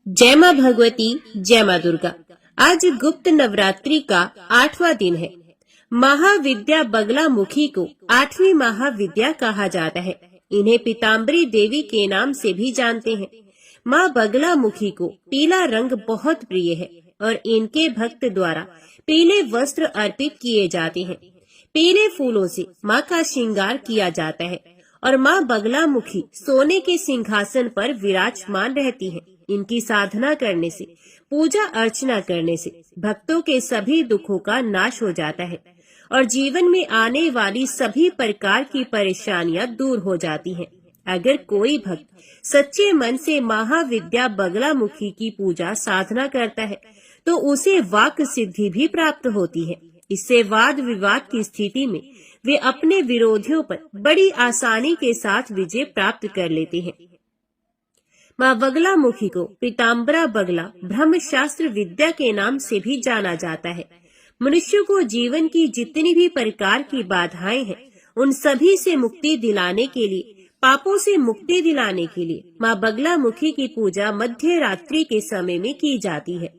जय माँ भगवती, जय माँ दुर्गा। आज गुप्त नवरात्रि का 8वां दिन है। महाविद्या बगलामुखी को 8वीं महाविद्या कहा जाता है। इन्हें पीताम्बरी देवी के नाम से भी जानते हैं। माँ बगलामुखी को पीला रंग बहुत प्रिय है और इनके भक्त द्वारा पीले वस्त्र अर्पित किए जाते हैं। पीले फूलों से माँ का श्रृंगार किया जाता है और माँ बगलामुखी सोने के सिंहासन पर विराजमान रहती हैं। इनकी साधना करने से, पूजा अर्चना करने से भक्तों के सभी दुखों का नाश हो जाता है और जीवन में आने वाली सभी प्रकार की परेशानियां दूर हो जाती हैं। अगर कोई भक्त सच्चे मन से महाविद्या बगलामुखी की पूजा साधना करता है तो उसे वाक सिद्धि भी प्राप्त होती है। इससे वाद विवाद की स्थिति में वे अपने विरोधियों पर बड़ी आसानी के साथ विजय प्राप्त कर लेते हैं। माँ बगलामुखी को पीताम्बरा बगला ब्रह्म शास्त्र विद्या के नाम से भी जाना जाता है। मनुष्य को जीवन की जितनी भी प्रकार की बाधाएं हैं, उन सभी से मुक्ति दिलाने के लिए, पापों से मुक्ति दिलाने के लिए माँ बगलामुखी की पूजा मध्य रात्रि के समय में की जाती है।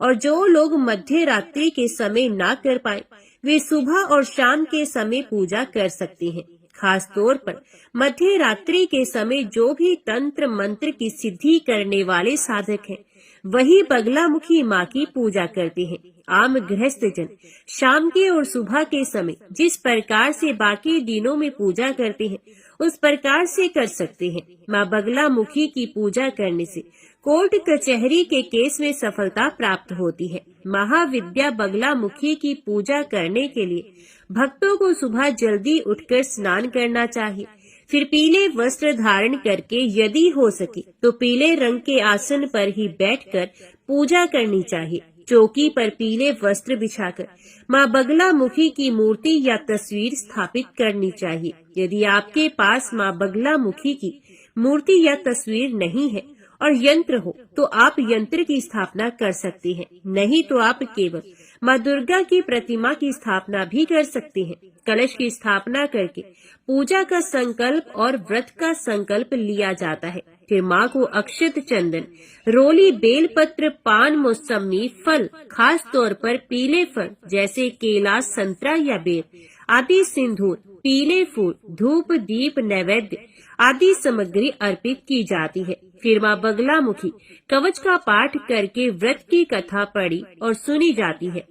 और जो लोग मध्य रात्रि के समय ना कर पाए, वे सुबह और शाम के समय पूजा कर सकते हैं। खास तौर पर मध्य रात्रि के समय जो भी तंत्र मंत्र की सिद्धि करने वाले साधक हैं, वही बगलामुखी माँ की पूजा करते हैं। आम गृहस्थ जन शाम के और सुबह के समय जिस प्रकार से बाकी दिनों में पूजा करते हैं, उस प्रकार से कर सकते हैं। माँ बगलामुखी की पूजा करने से कोर्ट कचहरी के केस में सफलता प्राप्त होती है। महाविद्या बगलामुखी की पूजा करने के लिए भक्तों को सुबह जल्दी उठकर स्नान करना चाहिए। फिर पीले वस्त्र धारण करके यदि हो सके तो पीले रंग के आसन पर ही बैठकर पूजा करनी चाहिए। चौकी पर पीले वस्त्र बिछाकर माँ बगलामुखी की मूर्ति या तस्वीर स्थापित करनी चाहिए। यदि आपके पास माँ बगलामुखी की मूर्ति या तस्वीर नहीं है और यंत्र हो तो आप यंत्र की स्थापना कर सकते हैं, नहीं तो आप केवल माँ दुर्गा की प्रतिमा की स्थापना भी कर सकते हैं। कलश की स्थापना करके पूजा का संकल्प और व्रत का संकल्प लिया जाता है। फिर माँ को अक्षत, चंदन, रोली, बेलपत्र, पान, मौसमी, फल, खास तौर पर पीले फल जैसे केला, संतरा या बेर आदि, सिंदूर, पीले फूल, धूप, दीप, नैवेद्य आदि सामग्री अर्पित की जाती है। फिर माँ बगलामुखी कवच का पाठ करके व्रत की कथा पढ़ी और सुनी जाती है।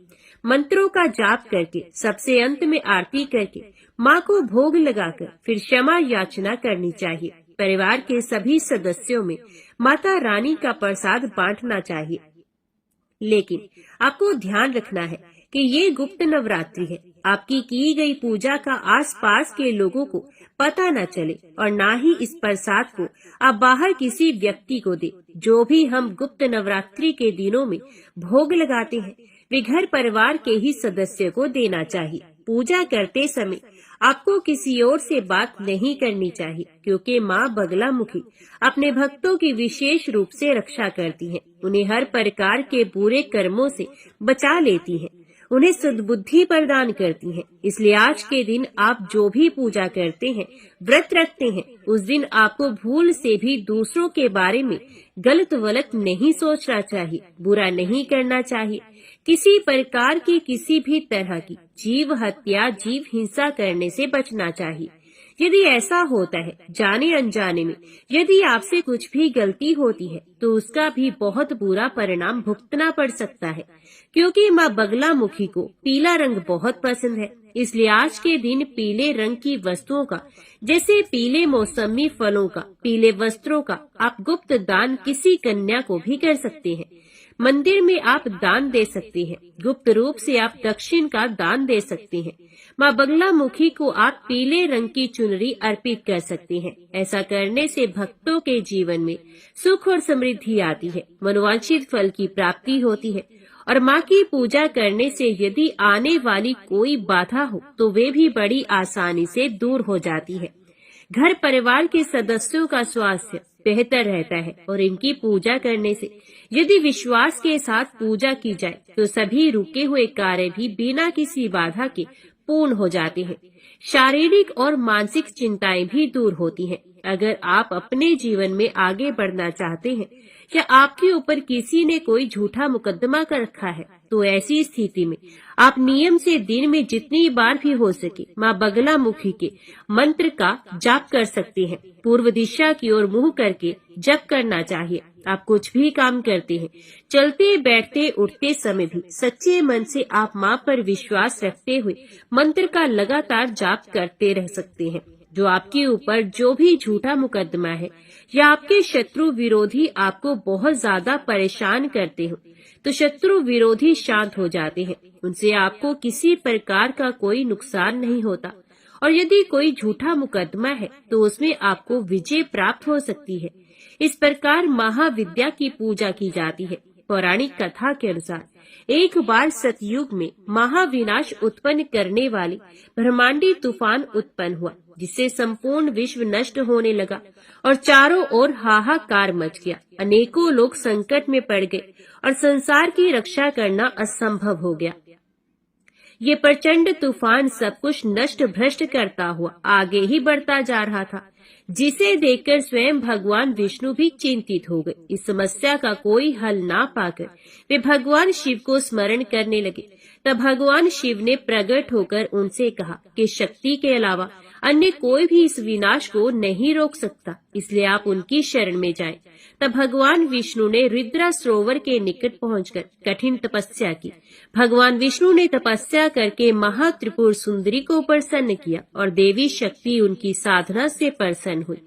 मंत्रों का जाप करके सबसे अंत में आरती करके माँ को भोग लगाकर फिर क्षमा याचना करनी चाहिए। परिवार के सभी सदस्यों में माता रानी का प्रसाद बांटना चाहिए। लेकिन आपको ध्यान रखना है कि ये गुप्त नवरात्रि है। आपकी की गई पूजा का आसपास के लोगों को पता न चले और ना ही इस प्रसाद को आप बाहर किसी व्यक्ति को दे। जो भी हम गुप्त नवरात्रि के दिनों में भोग लगाते हैं, वे घर परिवार के ही सदस्य को देना चाहिए। पूजा करते समय आपको किसी और से बात नहीं करनी चाहिए, क्योंकि माँ बगलामुखी अपने भक्तों की विशेष रूप से रक्षा करती हैं। उन्हें हर प्रकार के बुरे कर्मों से बचा लेती हैं, उन्हें सद्बुद्धि प्रदान करती हैं। इसलिए आज के दिन आप जो भी पूजा करते हैं, व्रत रखते हैं, उस दिन आपको भूल से भी दूसरों के बारे में गलत वलत नहीं सोचना चाहिए, बुरा नहीं करना चाहिए। किसी प्रकार की किसी भी तरह की जीव हत्या, जीव हिंसा करने से बचना चाहिए। यदि ऐसा होता है, जाने अनजाने में यदि आपसे कुछ भी गलती होती है, तो उसका भी बहुत बुरा परिणाम भुगतना पड़ सकता है। क्योंकि माँ बगलामुखी को पीला रंग बहुत पसंद है, इसलिए आज के दिन पीले रंग की वस्तुओं का, जैसे पीले मौसमी फलों का, पीले वस्त्रों का आप गुप्त दान किसी कन्या को भी कर सकते हैं। मंदिर में आप दान दे सकते हैं। गुप्त रूप से आप दक्षिण का दान दे सकते हैं। माँ बगलामुखी को आप पीले रंग की चुनरी अर्पित कर सकते हैं। ऐसा करने से भक्तों के जीवन में सुख और समृद्धि आती है, मनोवांछित फल की प्राप्ति होती है और माँ की पूजा करने से यदि आने वाली कोई बाधा हो तो वे भी बड़ी आसानी से दूर हो जाती है। घर परिवार के सदस्यों का स्वास्थ्य बेहतर रहता है और इनकी पूजा करने से यदि विश्वास के साथ पूजा की जाए तो सभी रुके हुए कार्य भी बिना किसी बाधा के पूर्ण हो जाते हैं। शारीरिक और मानसिक चिंताएं भी दूर होती हैं। अगर आप अपने जीवन में आगे बढ़ना चाहते हैं क्या आपके ऊपर किसी ने कोई झूठा मुकदमा कर रखा है, तो ऐसी स्थिति में आप नियम से दिन में जितनी बार भी हो सके माँ बगलामुखी के मंत्र का जाप कर सकते हैं। पूर्व दिशा की ओर मुंह करके जप करना चाहिए। आप कुछ भी काम करते हैं, चलते बैठते उठते समय भी सच्चे मन से आप माँ पर विश्वास रखते हुए मंत्र का लगातार जाप करते रह सकते हैं। जो आपके ऊपर जो भी झूठा मुकदमा है या आपके शत्रु विरोधी आपको बहुत ज्यादा परेशान करते हो, तो शत्रु विरोधी शांत हो जाते हैं। उनसे आपको किसी प्रकार का कोई नुकसान नहीं होता और यदि कोई झूठा मुकदमा है तो उसमें आपको विजय प्राप्त हो सकती है। इस प्रकार महाविद्या की पूजा की जाती है। पौराणिक कथा के अनुसार एक बार सतयुग में महाविनाश उत्पन्न करने वाली ब्रह्मांडी तूफान उत्पन्न हुआ, जिससे संपूर्ण विश्व नष्ट होने लगा और चारों ओर हाहाकार मच गया। अनेकों लोग संकट में पड़ गए और संसार की रक्षा करना असंभव हो गया। ये प्रचंड तूफान सब कुछ नष्ट भ्रष्ट करता हुआ आगे ही बढ़ता जा रहा था, जिसे देखकर स्वयं भगवान विष्णु भी चिंतित हो गए। इस समस्या का कोई हल ना पाकर वे भगवान शिव को स्मरण करने लगे। तब भगवान शिव ने प्रकट होकर उनसे कहा कि शक्ति के अलावा अन्य कोई भी इस विनाश को नहीं रोक सकता, इसलिए आप उनकी शरण में जाएं। तब भगवान विष्णु ने रुद्र सरोवर के निकट पहुंचकर कठिन तपस्या की। भगवान विष्णु ने तपस्या करके महात्रिपुर सुंदरी को प्रसन्न किया और देवी शक्ति उनकी साधना से प्रसन्न हुई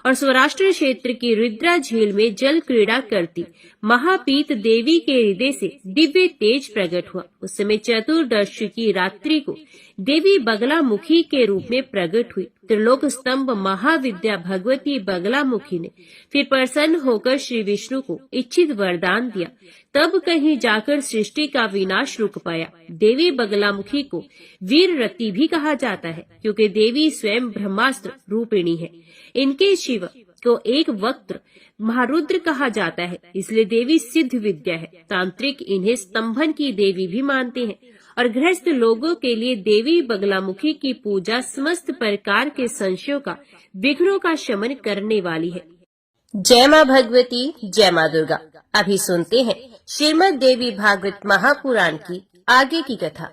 और सौराष्ट्र क्षेत्र की रुद्रा झील में जल क्रीड़ा करती महापीत देवी के हृदय से दिव्य तेज प्रकट हुआ। उस समय चतुर्दशी की रात्रि को देवी बगलामुखी के रूप में प्रकट हुई। त्रिलोक स्तंभ महाविद्या भगवती बगलामुखी ने फिर प्रसन्न होकर श्री विष्णु को इच्छित वरदान दिया। तब कहीं जाकर सृष्टि का विनाश रुक पाया। देवी बगलामुखी को वीर रति भी कहा जाता है, क्योंकि देवी स्वयं ब्रह्मास्त्र रूपिणी है। इनके शिव को एक वक्त्र महारुद्र कहा जाता है, इसलिए देवी सिद्ध विद्या है। तांत्रिक इन्हें स्तंभन की देवी भी मानते हैं और गृहस्थ लोगों के लिए देवी बगलामुखी की पूजा समस्त प्रकार के संशयों का, विघ्नों का शमन करने वाली है। जय माँ भगवती, जय माँ दुर्गा। अभी सुनते हैं श्रीमद् देवी भागवत महापुराण की आगे की कथा।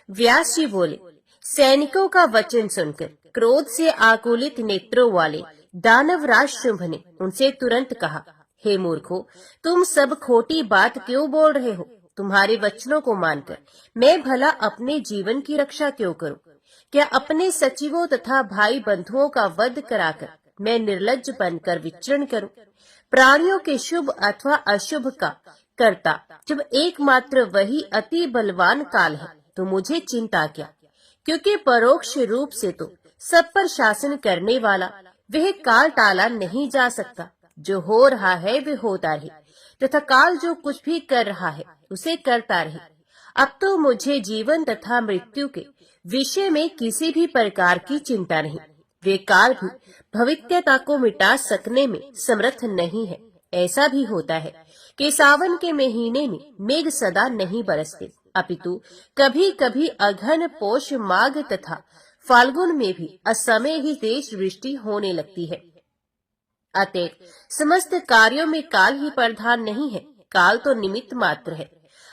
व्यास जी बोले, सैनिकों का वचन सुनकर क्रोध से आकुलित नेत्रों वाले दानवराज शुंभ ने उनसे तुरंत कहा, हे मूर्खों, तुम सब खोटी बात क्यों बोल रहे हो? तुम्हारे वचनों को मानकर मैं भला अपने जीवन की रक्षा क्यों करूं? क्या अपने सचिवों तथा भाई बंधुओं का वध कराकर मैं निर्लज्ज बनकर विचरण करूं? प्राणियों के शुभ अथवा अशुभ का कर्ता जब एकमात्र वही अति बलवान काल है, तो मुझे चिंता क्या? क्योंकि परोक्ष रूप से तो सब पर शासन करने वाला वह काल टाला नहीं जा सकता। जो हो रहा है वह होता रहे, तथा काल जो कुछ भी कर रहा है उसे करता रहे। अब तो मुझे जीवन तथा मृत्यु के विषय में किसी भी प्रकार की चिंता नहीं। वे काल भी भविष्यता को मिटा सकने में समर्थ नहीं है। ऐसा भी होता है कि सावन के महीने में मेघ सदा नहीं बरसते, अपितु कभी कभी अघन, पोष, माघ तथा फाल्गुन में भी असमय ही तेज वृष्टि होने लगती है। अतः समस्त कार्यों में काल ही प्रधान नहीं है। काल तो निमित्त मात्र है,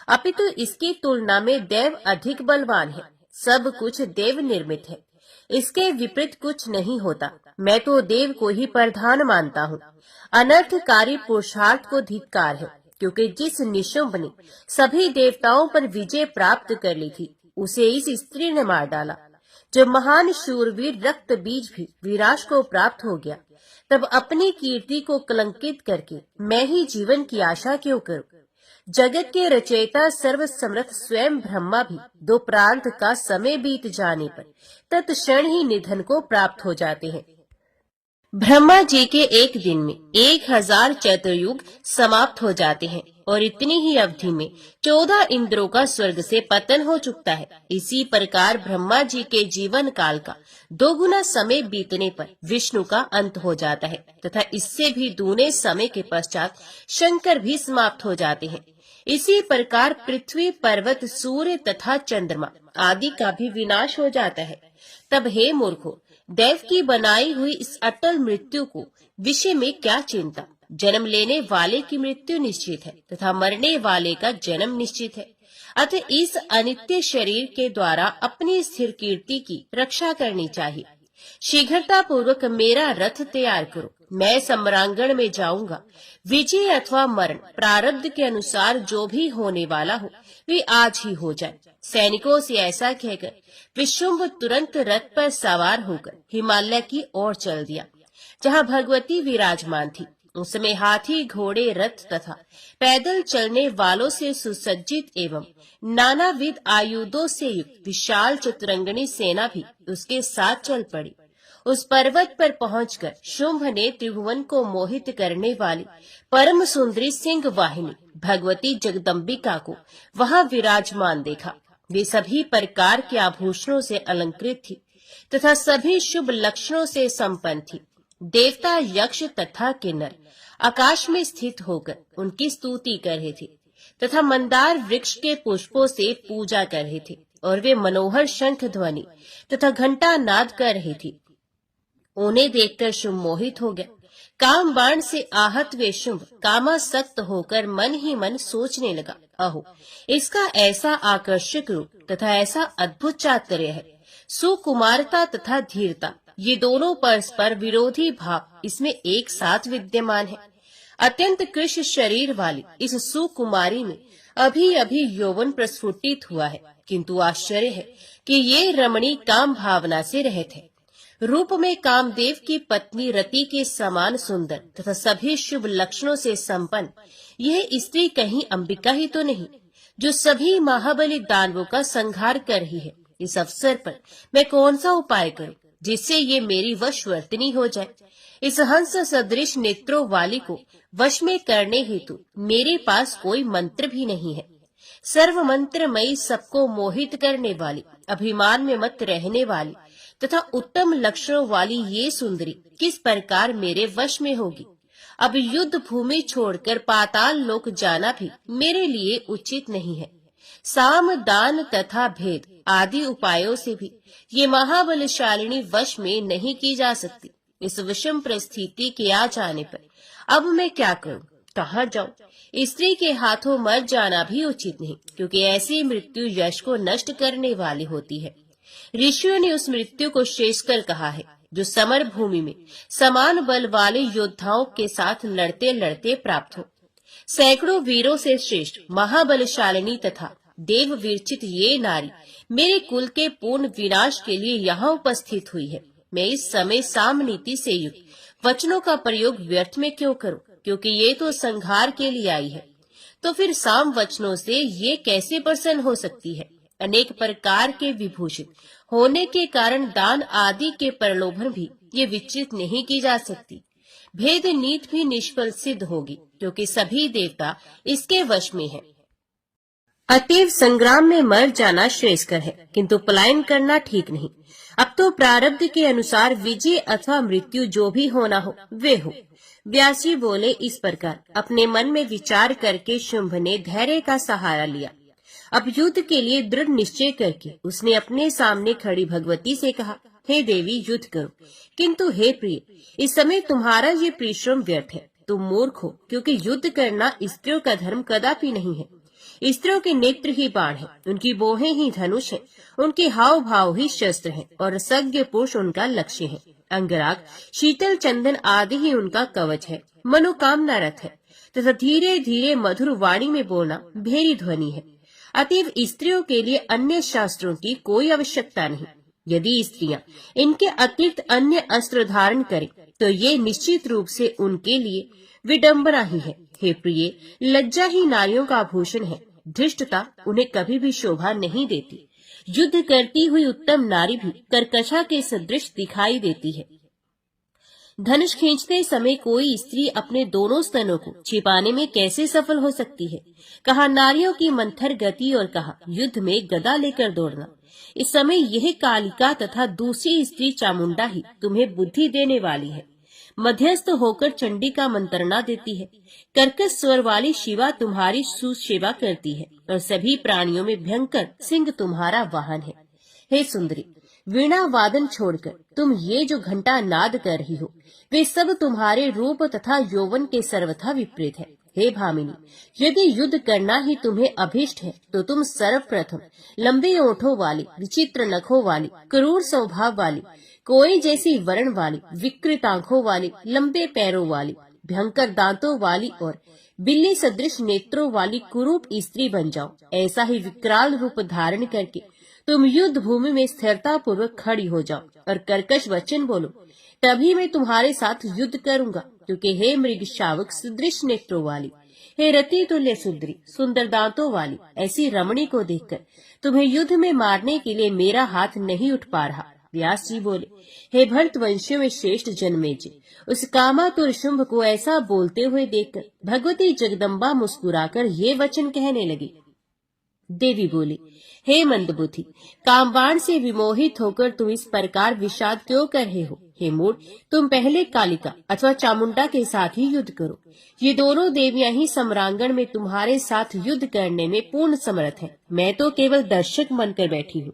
अपितु इसकी तुलना में देव अधिक बलवान है। सब कुछ देव निर्मित है, इसके विपरीत कुछ नहीं होता। मैं तो देव को ही प्रधान मानता हूँ। अनर्थकारी पुरुषार्थ को धिक्कार है, क्योंकि जिस निशुंभ ने सभी देवताओं पर विजय प्राप्त कर ली थी, उसे इस स्त्री ने मार डाला। जो महान शूरवीर रक्त बीज भी विनाश को प्राप्त हो गया, तब अपनी कीर्ति को कलंकित करके मैं ही जीवन की आशा क्यों करूं? जगत के रचयिता सर्व समर्थ स्वयं ब्रह्मा भी दो प्रांत का समय बीत जाने पर तत्क्षण ही निधन को प्राप्त हो जाते हैं। ब्रह्मा जी के एक दिन में 1000 चतुर्युग समाप्त हो जाते हैं और इतनी ही अवधि में 14 इंद्रों का स्वर्ग से पतन हो चुकता है। इसी प्रकार ब्रह्मा जी के जीवन काल का 2 गुना समय बीतने पर विष्णु का अंत हो जाता है तथा इससे भी दूने समय के पश्चात शंकर भी समाप्त हो जाते हैं। इसी प्रकार पृथ्वी, पर्वत, सूर्य तथा चंद्रमा आदि का भी विनाश हो जाता है। तब हे मूर्खों, देव की बनाई हुई इस अटल मृत्यु को विषय में क्या चिंता? जन्म लेने वाले की मृत्यु निश्चित है तथा मरने वाले का जन्म निश्चित है। अतः इस अनित्य शरीर के द्वारा अपनी स्थिर कीर्ति की रक्षा करनी चाहिए। शीघ्रता पूर्वक मेरा रथ तैयार करो, मैं सम्रांगण में जाऊंगा। विजय अथवा मरण प्रारब्ध के अनुसार जो भी होने वाला हो वे आज ही हो जाए। सैनिकों से ऐसा कहकर विशुंभ तुरंत रथ पर सवार होकर हिमालय की ओर चल दिया, जहाँ भगवती विराजमान थी। उस समय हाथी, घोड़े, रथ तथा पैदल चलने वालों से सुसज्जित एवं नानाविध आयुधों से युक्त विशाल चतुरंगिणी सेना भी उसके साथ चल पड़ी। उस पर्वत पर पहुंचकर शुंभ ने त्रिभुवन को मोहित करने वाली परम सुंदरी सिंह वाहिनी भगवती जगदम्बिका को वहां विराजमान देखा। वे सभी प्रकार के आभूषणों से अलंकृत थी तथा सभी शुभ लक्षणों से संपन्न थी। देवता, यक्ष तथा किन्नर आकाश में स्थित होकर उनकी स्तुति कर रहे थे तथा मंदार वृक्ष के पुष्पों से पूजा कर रहे थे और वे मनोहर शंख ध्वनि तथा घंटा नाद कर रहे थे। उन्हें देखकर शुंभ मोहित हो गया। काम बाण से आहत वे शुंभ कामासक्त होकर मन ही मन सोचने लगा, अहो इसका ऐसा आकर्षक रूप तथा ऐसा अद्भुत चातुर्य है। सुकुमारता तथा धीरता ये दोनों परस्पर विरोधी भाव इसमें एक साथ विद्यमान है। अत्यंत कृश शरीर वाली इस सुकुमारी में अभी अभी यौवन प्रस्फुटित हुआ है, किंतु आश्चर्य है कि ये रमणी काम भावना से रहित है। रूप में कामदेव की पत्नी रति के समान सुंदर तथा सभी शुभ लक्षणों से संपन्न यह स्त्री कहीं अंबिका ही तो नहीं, जो सभी महाबली दानवों का संहार कर रही है। इस अवसर पर मैं कौन सा उपाय करूं जिससे ये मेरी वशवर्तिनी हो जाए। इस हंस सदृश नेत्रों वाली को वश में करने हेतु मेरे पास कोई मंत्र भी नहीं है। सर्व मंत्रमयी, सबको मोहित करने वाली, अभिमान में मत रहने वाली तथा उत्तम लक्षणों वाली ये सुंदरी किस प्रकार मेरे वश में होगी। अब युद्ध भूमि छोड़कर पाताल लोक जाना भी मेरे लिए उचित नहीं है। साम, दान तथा भेद आदि उपायों से भी ये महाबलशालिनी वश में नहीं की जा सकती। इस विषम परिस्थिति के आ जाने पर अब मैं क्या करूं, कहाँ जाऊं। स्त्री के हाथों मर जाना भी उचित नहीं, क्योंकि ऐसी मृत्यु यश को नष्ट करने वाली होती है। ऋषियों ने उस मृत्यु को शेष कर कहा है जो समर भूमि में समान बल वाले योद्धाओं के साथ लड़ते लड़ते प्राप्त हो। सैकड़ों वीरों से श्रेष्ठ महाबलशालिनी तथा देव विरचित ये नारी मेरे कुल के पूर्ण विनाश के लिए यहाँ उपस्थित हुई है। मैं इस समय साम नीति से युक्त वचनों का प्रयोग व्यर्थ में क्यों करूं, क्योंकि ये तो संहार के लिए आई है। तो फिर साम वचनों से ये कैसे प्रसन्न हो सकती है। अनेक प्रकार के विभूषित होने के कारण दान आदि के प्रलोभन भी ये विचलित नहीं की जा सकती। भेद नीति भी निष्फल सिद्ध होगी, क्योंकि सभी देवता इसके वश में हैं। अतएव संग्राम में मर जाना श्रेयस्कर है, किंतु पलायन करना ठीक नहीं। अब तो प्रारब्ध के अनुसार विजय अथवा मृत्यु जो भी होना हो वे हो। व्यास जी बोले, इस प्रकार अपने मन में विचार करके शुंभ ने धैर्य का सहारा लिया। अब युद्ध के लिए दृढ़ निश्चय करके उसने अपने सामने खड़ी भगवती से कहा, हे देवी युद्ध करो, किंतु हे प्रिय इस समय तुम्हारा ये परिश्रम व्यर्थ है। तुम मूर्ख हो, क्योंकि युद्ध करना स्त्रियों का धर्म कदापि नहीं है। स्त्रियों के नेत्र ही बाण है, उनकी बोहें ही धनुष है, उनके हाव भाव ही शस्त्र हैं और सज्ञ पुरुष उनका लक्ष्य है। अंगराग, शीतल चंदन आदि ही उनका कवच है। मनोकामना रथ है तथा धीरे धीरे मधुर वाणी में बोलना भेरी ध्वनि है। अतएव स्त्रियों के लिए अन्य शास्त्रों की कोई आवश्यकता नहीं। यदि स्त्रियां इनके अतिरिक्त अन्य अस्त्र धारण करें तो ये निश्चित रूप से उनके लिए विडंबना ही है। हे प्रिय, लज्जा ही नारियों का आभूषण है, धृष्टता उन्हें कभी भी शोभा नहीं देती। युद्ध करती हुई उत्तम नारी भी कर्कशा के सदृश दिखाई देती है। धनुष खींचते समय कोई स्त्री अपने दोनों स्तनों को छिपाने में कैसे सफल हो सकती है। कहा नारियों की मंथर गति और कहा युद्ध में गदा लेकर दौड़ना। इस समय यह कालिका तथा दूसरी स्त्री चामुंडा ही तुम्हें बुद्धि देने वाली है। मध्यस्थ होकर चंडी का मंत्रणा देती है। कर्कश स्वर वाली शिवा तुम्हारी सुसेवा करती है और सभी प्राणियों में भयंकर सिंह तुम्हारा वाहन है। हे सुंदरी, वीणा वादन छोड़कर तुम ये जो घंटा नाद कर रही हो, वे सब तुम्हारे रूप तथा यौवन के सर्वथा विपरीत है। हे भामिनी, यदि युद्ध करना ही तुम्हें अभिष्ट है तो तुम सर्वप्रथम लंबे ओठों वाली, विचित्र नखों वाली, क्रूर स्वभाव वाली, कोई जैसी वर्ण वाली, विकृत आंखों वाली, लंबे पैरों वाली, भयंकर दांतों वाली और बिल्ली सदृश नेत्रों वाली कुरूप स्त्री बन जाओ। ऐसा ही विकराल रूप धारण करके तुम युद्ध भूमि में स्थिरता पूर्वक खड़ी हो जाओ और कर्कश वचन बोलो, तभी मैं तुम्हारे साथ युद्ध करूंगा। क्योंकि हे मृग शावक सदृश नेत्रों वाली, हे रति तुल्य सुंदरी, सुंदर दांतों वाली ऐसी रमणी को देखकर तुम्हें युद्ध में मारने के लिए मेरा हाथ नहीं उठ पा रहा। व्यास जी बोले, हे भरतवंशियों में श्रेष्ठ जन्मेजय, उस कामातुर शुंभ को ऐसा बोलते हुए देखकर भगवती जगदम्बा मुस्कुराकर ये वचन कहने लगी। देवी बोली, हे मंदबुद्धि, कामबाण से विमोहित होकर तुम इस प्रकार विषाद क्यों कर रहे हो? हे मूढ़, तुम पहले कालिका अथवा चामुंडा के साथ ही युद्ध करो। ये दोनों देवियां ही सम्रांगण में तुम्हारे साथ युद्ध करने में पूर्ण समर्थ हैं। मैं तो केवल दर्शक बनकर बैठी हूँ।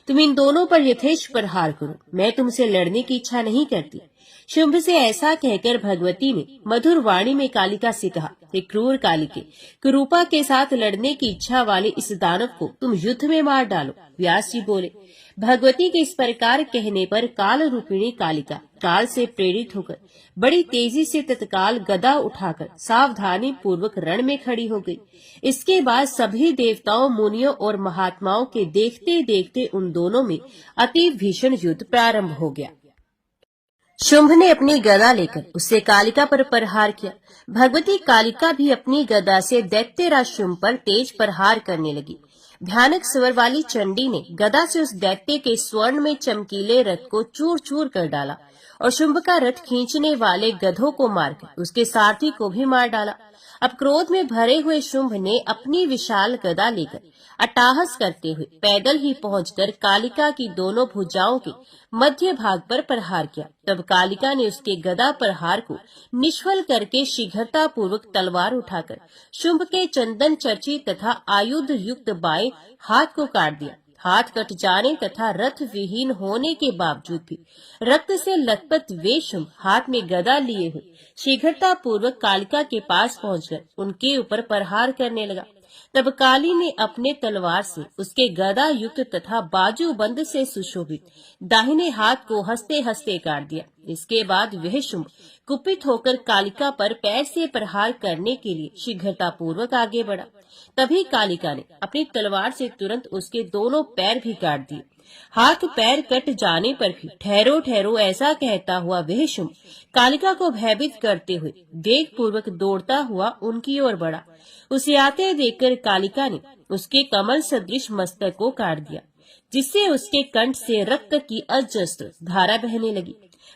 तुम इन दोनों पर यथेष्ट प्रहार करो, मैं तुमसे लड़ने की इच्छा नहीं करती। शुंभ से ऐसा कहकर भगवती ने मधुर वाणी में कालिका से कहा, हे क्रूर कालिके, कुरूपा के साथ लड़ने की इच्छा वाले इस दानव को तुम युद्ध में मार डालो। व्यास जी बोले, भगवती के इस प्रकार कहने पर काल रूपिणी कालिका काल से प्रेरित होकर बड़ी तेजी से तत्काल गदा उठाकर सावधानी पूर्वक रण में खड़ी हो गई। इसके बाद सभी देवताओं, मुनियों और महात्माओं के देखते देखते उन दोनों में अति भीषण युद्ध प्रारंभ हो गया। शुंभ ने अपनी गदा लेकर उससे कालिका पर प्रहार किया। भगवती कालिका भी अपनी गदा से दैत्यराज शुंभ पर तेज प्रहार करने लगी। भयानक स्वर वाली चंडी ने गदा से उस दैत्य के स्वर्ण में चमकीले रथ को चूर चूर कर डाला और शुंभ का रथ खींचने वाले गधों को मारकर उसके सारथी को भी मार डाला। अब क्रोध में भरे हुए शुंभ ने अपनी विशाल गदा लेकर अट्टहास करते हुए पैदल ही पहुंचकर कालिका की दोनों भुजाओं के मध्य भाग पर प्रहार किया। तब कालिका ने उसके गदा प्रहार को निष्फल करके शीघ्रता पूर्वक तलवार उठाकर शुंभ के चंदन चर्चित तथा आयुध युक्त बाएं हाथ को काट दिया। हाथ कट जाने तथा रथ विहीन होने के बावजूद भी रक्त से लथपथ वे शुंभ हाथ में गदा लिए हुए शीघ्रता पूर्वक कालिका के पास पहुंचकर उनके ऊपर प्रहार करने लगा। तब काली ने अपने तलवार से उसके गदा युक्त तथा बाजूबंद से सुशोभित दाहिने हाथ को हंसते हंसते काट दिया। इसके बाद वह शुंभ कुपित होकर कालिका पर पैर से प्रहार करने के लिए शीघ्रता पूर्वक आगे बढ़ा। तभी कालिका ने अपनी तलवार से तुरंत उसके दोनों पैर भी काट दिए। हाथ पैर कट जाने पर भी ठहरो ठहरो ऐसा कहता हुआ वह शुंभ कालिका को भयभीत करते हुए वेग पूर्वक दौड़ता हुआ उनकी ओर बढ़ा। उसे आते देखकर कालिका ने उसके कमल सदृश मस्तक को काट दिया, जिससे उसके कंठ से रक्त की अजस्त्र धारा बहने लगी।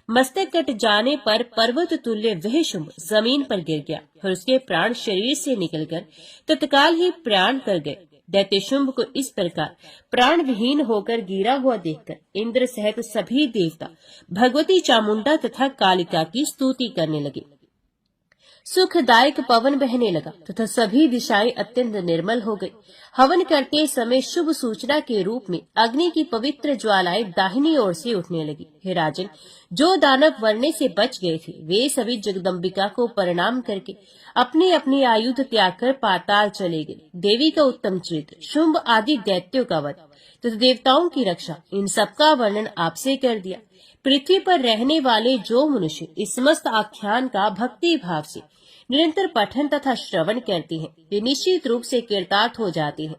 मस्तक कट जाने पर पर्वत तुल्य वह शुंभ जमीन पर गिर गया और उसके प्राण शरीर से निकलकर तत्काल ही प्राण कर गए। दैत्य शुंभ को इस प्रकार प्राण विहीन होकर गिरा हुआ देखकर इंद्र सहित सभी देवता भगवती चामुंडा तथा कालिका की स्तुति करने लगे। सुखदायक पवन बहने लगा तथा सभी दिशाएं अत्यंत निर्मल हो गई। हवन करते समय शुभ सूचना के रूप में अग्नि की पवित्र ज्वालाएं दाहिनी ओर से उठने लगी। हे राजन, जो दानव मरने से बच गए थे वे सभी जगदम्बिका को प्रणाम करके अपने अपने आयुध त्याग कर पाताल चले गए। देवी का उत्तम चरित्र, शुंभ आदि दैत्यों का वध तथा देवताओं की रक्षा, इन सबका वर्णन आपसे कर दिया। पृथ्वी पर रहने वाले जो मनुष्य इस समस्त आख्यान का भक्ति भाव से निरंतर पठन तथा श्रवण करते हैं वे निश्चित रूप से कृतार्थ हो जाते हैं।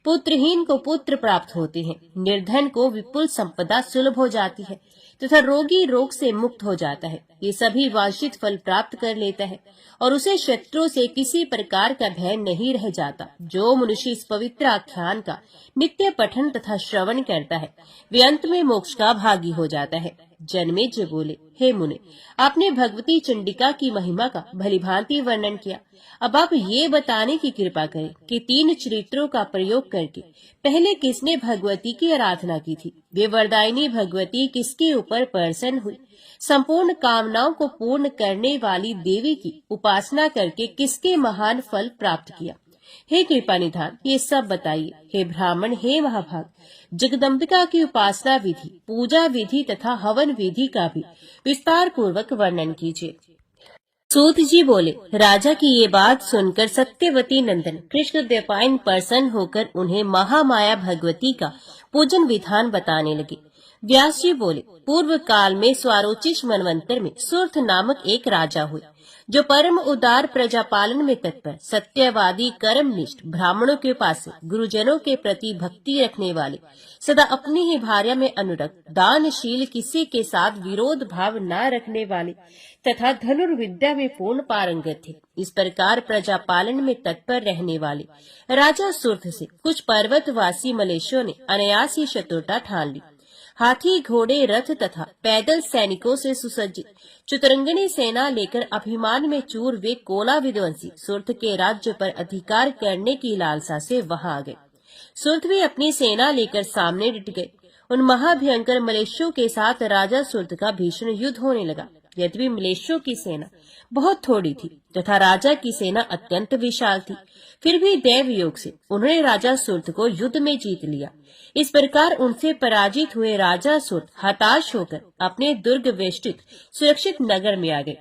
पुत्रहीन को पुत्र प्राप्त होते हैं, निर्धन को विपुल संपदा सुलभ हो जाती है तथा रोगी रोग से मुक्त हो जाता है। ये सभी वांछित फल प्राप्त कर लेता है और उसे शत्रुओं से किसी प्रकार का भय नहीं रह जाता। जो मनुष्य इस पवित्र आख्यान का नित्य पठन तथा श्रवण करता है वे अंत में मोक्ष का भागी हो जाता है। जन्मेजय बोले, हे मुने, आपने भगवती चंडिका की महिमा का भलीभांति वर्णन किया। अब आप ये बताने की कृपा करें कि 3 चरित्रों का प्रयोग करके पहले किसने भगवती की आराधना की थी, वे वरदायिनी भगवती किसके ऊपर प्रसन्न हुई, संपूर्ण कामनाओं को पूर्ण करने वाली देवी की उपासना करके किसके महान फल प्राप्त किया, हे कृपा निधान, ये सब बताइए। हे ब्राह्मण, हे महाभाग, जगदम्बिका की उपासना विधि, पूजा विधि तथा हवन विधि का भी विस्तार पूर्वक वर्णन कीजिए। सूत जी बोले, राजा की ये बात सुनकर सत्यवती नंदन कृष्ण द्वैपायन प्रसन्न होकर उन्हें महामाया भगवती का पूजन विधान बताने लगे। व्यास जी बोले, पूर्व काल में स्वारोचिष मनवंतर में सुर्थ नामक एक राजा हुए, जो परम उदार प्रजापालन में तत्पर, सत्यवादी, कर्मनिष्ठ, ब्राह्मणों के पास गुरुजनों के प्रति भक्ति रखने वाले, सदा अपनी ही भार्या में अनुरक्त, दानशील, किसी के साथ विरोध भाव न रखने वाले तथा धनुर्विद्या में पूर्ण पारंगत थे। इस प्रकार प्रजापालन में तत्पर रहने वाले राजा सुर्थ से कुछ पर्वतवासी मलेशियों ने अनायास ही शत्रुता ठान ली। हाथी, घोड़े, रथ तथा पैदल सैनिकों से सुसज्जित चतुरंगनी सेना लेकर अभिमान में चूर वे कोला विध्वंसी सुर्थ के राज्य पर अधिकार करने की लालसा से वहां आ गए। सुर्थ भी अपनी सेना लेकर सामने डट गए। उन महाभयंकर मलेशियों के साथ राजा सुर्थ का भीषण युद्ध होने लगा। यद्यपि मलेशियों की सेना बहुत थोड़ी थी तथा राजा की सेना अत्यंत विशाल थी, फिर भी दैव योग से उन्होंने राजा सुर्थ को युद्ध में जीत लिया। इस प्रकार उनसे पराजित हुए राजा सुर्थ हताश होकर अपने दुर्ग वेष्टित सुरक्षित नगर में आ गए।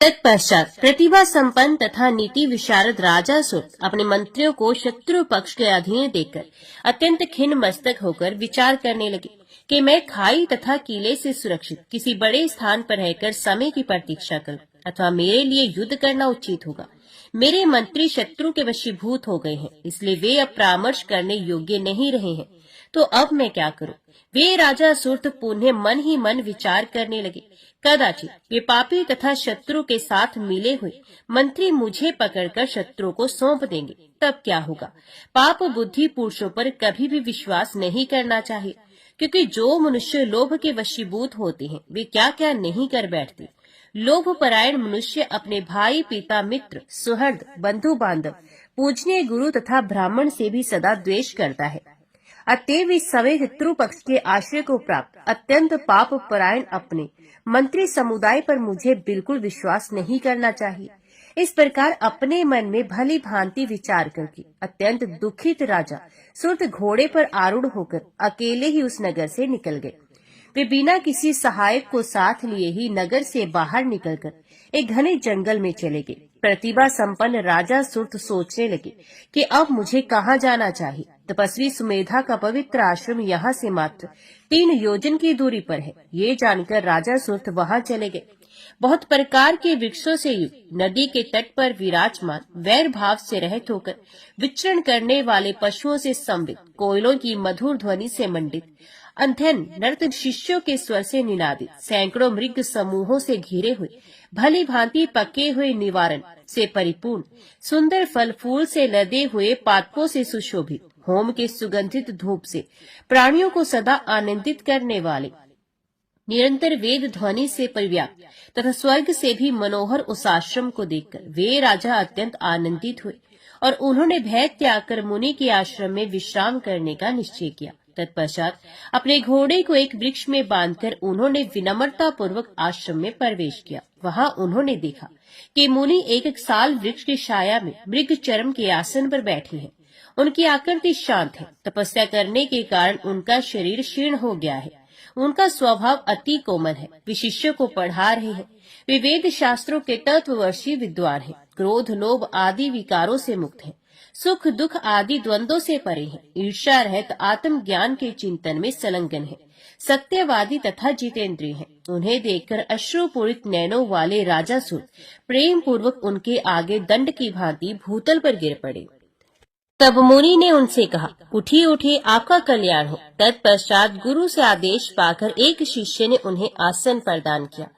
तत्पश्चात प्रतिभा संपन्न तथा नीति विशारद राजा सुर्थ अपने मंत्रियों को शत्रु पक्ष के अधीन देखकर अत्यंत खिन्न मस्तक होकर विचार करने लगे कि मैं खाई तथा किले से सुरक्षित किसी बड़े स्थान पर रहकर समय की प्रतीक्षा करूं, अथवा मेरे लिए युद्ध करना उचित होगा। मेरे मंत्री शत्रु के वशीभूत हो गए हैं, इसलिए वे अब परामर्श करने योग्य नहीं रहे हैं, तो अब मैं क्या करूं? वे राजा सुर्थ पुनः मन ही मन विचार करने लगे। कदाचित वे पापी तथा शत्रु के साथ मिले हुए मंत्री मुझे पकड़कर शत्रु को सौंप देंगे, तब क्या होगा? पाप बुद्धि पुरुषों पर कभी भी विश्वास नहीं करना चाहिए, क्योंकि जो मनुष्य लोभ के वशीभूत होते हैं वे क्या क्या नहीं कर बैठते। लोभ परायण मनुष्य अपने भाई, पिता, मित्र, सुहृद, बंधु बांधव, पूजनीय गुरु तथा ब्राह्मण से भी सदा द्वेष करता है। अतएव इस समय शत्रु पक्ष के आश्रय को प्राप्त अत्यंत पाप परायण अपने मंत्री समुदाय पर मुझे बिल्कुल विश्वास नहीं करना चाहिए। इस प्रकार अपने मन में भली भांति विचार करके अत्यंत दुखित राजा सुर्थ घोड़े पर आरूढ़ होकर अकेले ही उस नगर से निकल गए। वे बिना किसी सहायक को साथ लिए ही नगर से बाहर निकलकर एक घने जंगल में चले गए। प्रतिभा संपन्न राजा सुर्थ सोचने लगे कि अब मुझे कहाँ जाना चाहिए। तपस्वी सुमेधा का पवित्र आश्रम यहाँ से मात्र 3 योजन की दूरी पर है। ये जानकर राजा सुर्थ वहाँ चले गए। बहुत प्रकार के वृक्षों से युक्त नदी के तट पर विराजमान, वैर भाव से रहित होकर विचरण करने वाले पशुओं से संवित, कोयलों की मधुर ध्वनि से मंडित, अध्ययन नर्त शिष्यों के स्वर से निनादित, सैकड़ों मृग समूहों से घिरे हुए, भली भांति पके हुए निवारण से परिपूर्ण, सुंदर फल फूल से लदे हुए पादपों से सुशोभित, होम के सुगंधित धूप से प्राणियों को सदा आनंदित करने वाले, निरंतर वेद ध्वनि से परिव्याप्त तथा स्वर्ग से भी मनोहर उस आश्रम को देखकर वे राजा अत्यंत आनंदित हुए और उन्होंने भय त्याग कर मुनि के आश्रम में विश्राम करने का निश्चय किया। तत्पश्चात अपने घोड़े को एक वृक्ष में बांधकर उन्होंने विनम्रता पूर्वक आश्रम में प्रवेश किया। वहां उन्होंने देखा कि मुनि एक साल वृक्ष की छाया में मृग चरम के आसन पर बैठे हैं। उनकी आकृति शांत है। तपस्या करने के कारण उनका शरीर क्षीण हो गया है। उनका स्वभाव अति कोमल है। वे शिष्यों को पढ़ा रहे हैं। वे वेद शास्त्रों के तत्ववर्षी विद्वान हैं। क्रोध, लोभ आदि विकारों से मुक्त हैं। सुख दुख आदि द्वंद्वों से परे हैं। ईर्ष्या रहित आत्म ज्ञान के चिंतन में संलग्न है। सत्यवादी तथा जितेंद्रिय हैं। उन्हें देखकर अश्रुपूरित नैनों वाले राजा सुर्थ प्रेम पूर्वक उनके आगे दंड की भांति भूतल पर गिर पड़े। तब मुनि ने उनसे कहा, उठिए उठिए, आपका कल्याण हो। तत्पश्चात गुरु से आदेश पाकर एक शिष्य ने उन्हें आसन प्रदान किया।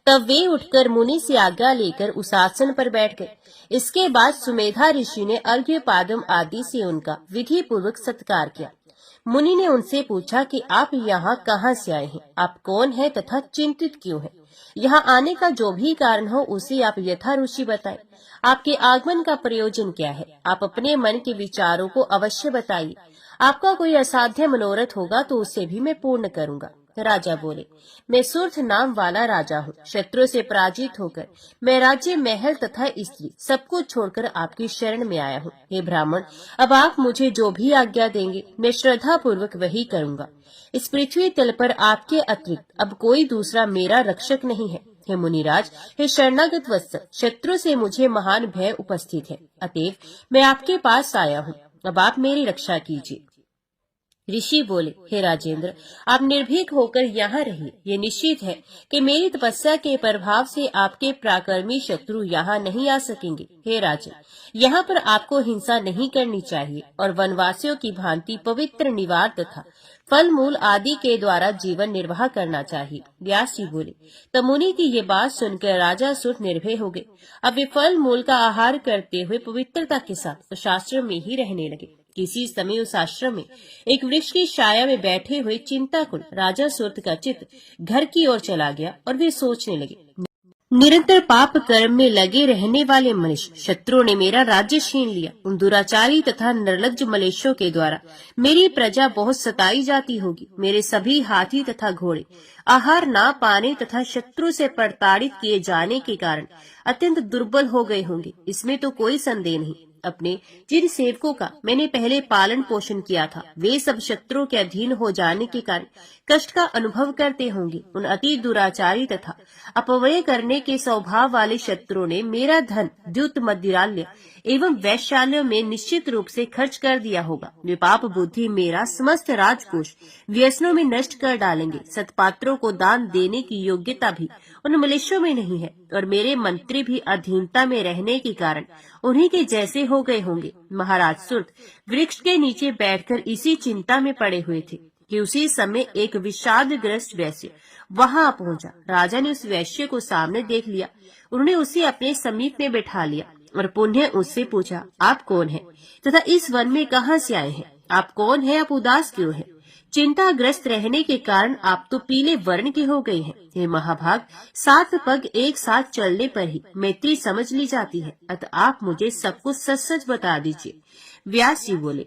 तब वे उठकर मुनि से आज्ञा लेकर उस आसन पर बैठ गए। इसके बाद सुमेधा ऋषि ने अर्घ्य पादम आदि से उनका विधि पूर्वक सत्कार किया। मुनि ने उनसे पूछा कि आप यहाँ कहाँ से आए हैं, आप कौन हैं तथा चिंतित क्यों हैं? यहाँ आने का जो भी कारण हो उसे आप यथा रुचि बताएं। आपके आगमन का प्रयोजन क्या है? आप अपने मन के विचारों को अवश्य बताइए। आपका कोई असाध्य मनोरथ होगा तो उसे भी मैं पूर्ण करूंगा। राजा बोले, मैं सुर्थ नाम वाला राजा हूँ। शत्रु से पराजित होकर मैं राज्य, महल तथा स्त्री सब कुछ छोड़कर आपकी शरण में आया हूँ। हे ब्राह्मण, अब आप मुझे जो भी आज्ञा देंगे मैं श्रद्धा पूर्वक वही करूँगा। इस पृथ्वी तल पर आपके अतिरिक्त अब कोई दूसरा मेरा रक्षक नहीं है। हे मुनिराज, हे शरणागत वत्सल, शत्रु से मुझे महान भय उपस्थित है, अतएव मैं आपके पास आया हूँ। अब आप मेरी रक्षा कीजिए। ऋषि बोले, हे राजेंद्र, आप निर्भीक होकर यहाँ रहिए। ये निश्चित है कि मेरी तपस्या के प्रभाव से आपके पराक्रमी शत्रु यहाँ नहीं आ सकेंगे। हे राजन, यहाँ पर आपको हिंसा नहीं करनी चाहिए और वनवासियों की भांति पवित्र निवार तथा फल मूल आदि के द्वारा जीवन निर्वाह करना चाहिए। व्यास जी बोले, तब मुनि की ये बात सुनकर राजा सुर्थ निर्भय हो गए। अब वे फल मूल का आहार करते हुए पवित्रता के साथ उस आश्रम में ही रहने लगे। किसी समय उस आश्रम में एक वृक्ष की छाया में बैठे हुए चिंताकुल राजा सुर्थ का चित्त घर की ओर चला गया और वे सोचने लगे, निरंतर पाप कर्म में लगे रहने वाले मनुष्य, शत्रु ने मेरा राज्य छीन लिया। उन दुराचारी तथा निर्लज्ज मलेच्छों के द्वारा मेरी प्रजा बहुत सताई जाती होगी। मेरे सभी हाथी तथा घोड़े आहार ना पाने तथा शत्रु से प्रताड़ित किए जाने के कारण अत्यंत दुर्बल हो गए होंगे, इसमें तो कोई संदेह नहीं। अपने जिन सेवकों का मैंने पहले पालन पोषण किया था, वे सब शत्रुओं के अधीन हो जाने के कारण कष्ट का अनुभव करते होंगे। उन अति दुराचारी तथा अपव्यय करने के स्वभाव वाले शत्रुओं ने मेरा धन द्युत, मदिरालय एवं वैश्यालयों में निश्चित रूप से खर्च कर दिया होगा। वे पाप बुद्धि मेरा समस्त राजकोष व्यसनों में नष्ट कर डालेंगे। सत्पात्रों को दान देने की योग्यता भी उन मनुष्यों में नहीं है और मेरे मंत्री भी अधीनता में रहने के कारण उन्हीं के जैसे हो गए होंगे। महाराज सुर्थ वृक्ष के नीचे बैठकर इसी चिंता में पड़े हुए थे कि उसी समय एक विषादग्रस्त वैश्य वहां पहुंचा। राजा ने उस वैश्य को सामने देख लिया। उन्होंने उसे अपने समीप में बैठा लिया और पुनः उससे पूछा, आप कौन हैं तथा इस वन में कहां से आए हैं? आप कौन हैं? आप उदास क्यों हैं? चिंताग्रस्त रहने के कारण आप तो पीले वर्ण के हो गए हैं। हे महाभाग, 7 पग एक साथ चलने पर ही मैत्री समझ ली जाती है, अतः आप मुझे सब कुछ सच सच बता दीजिए। व्यास जी बोले,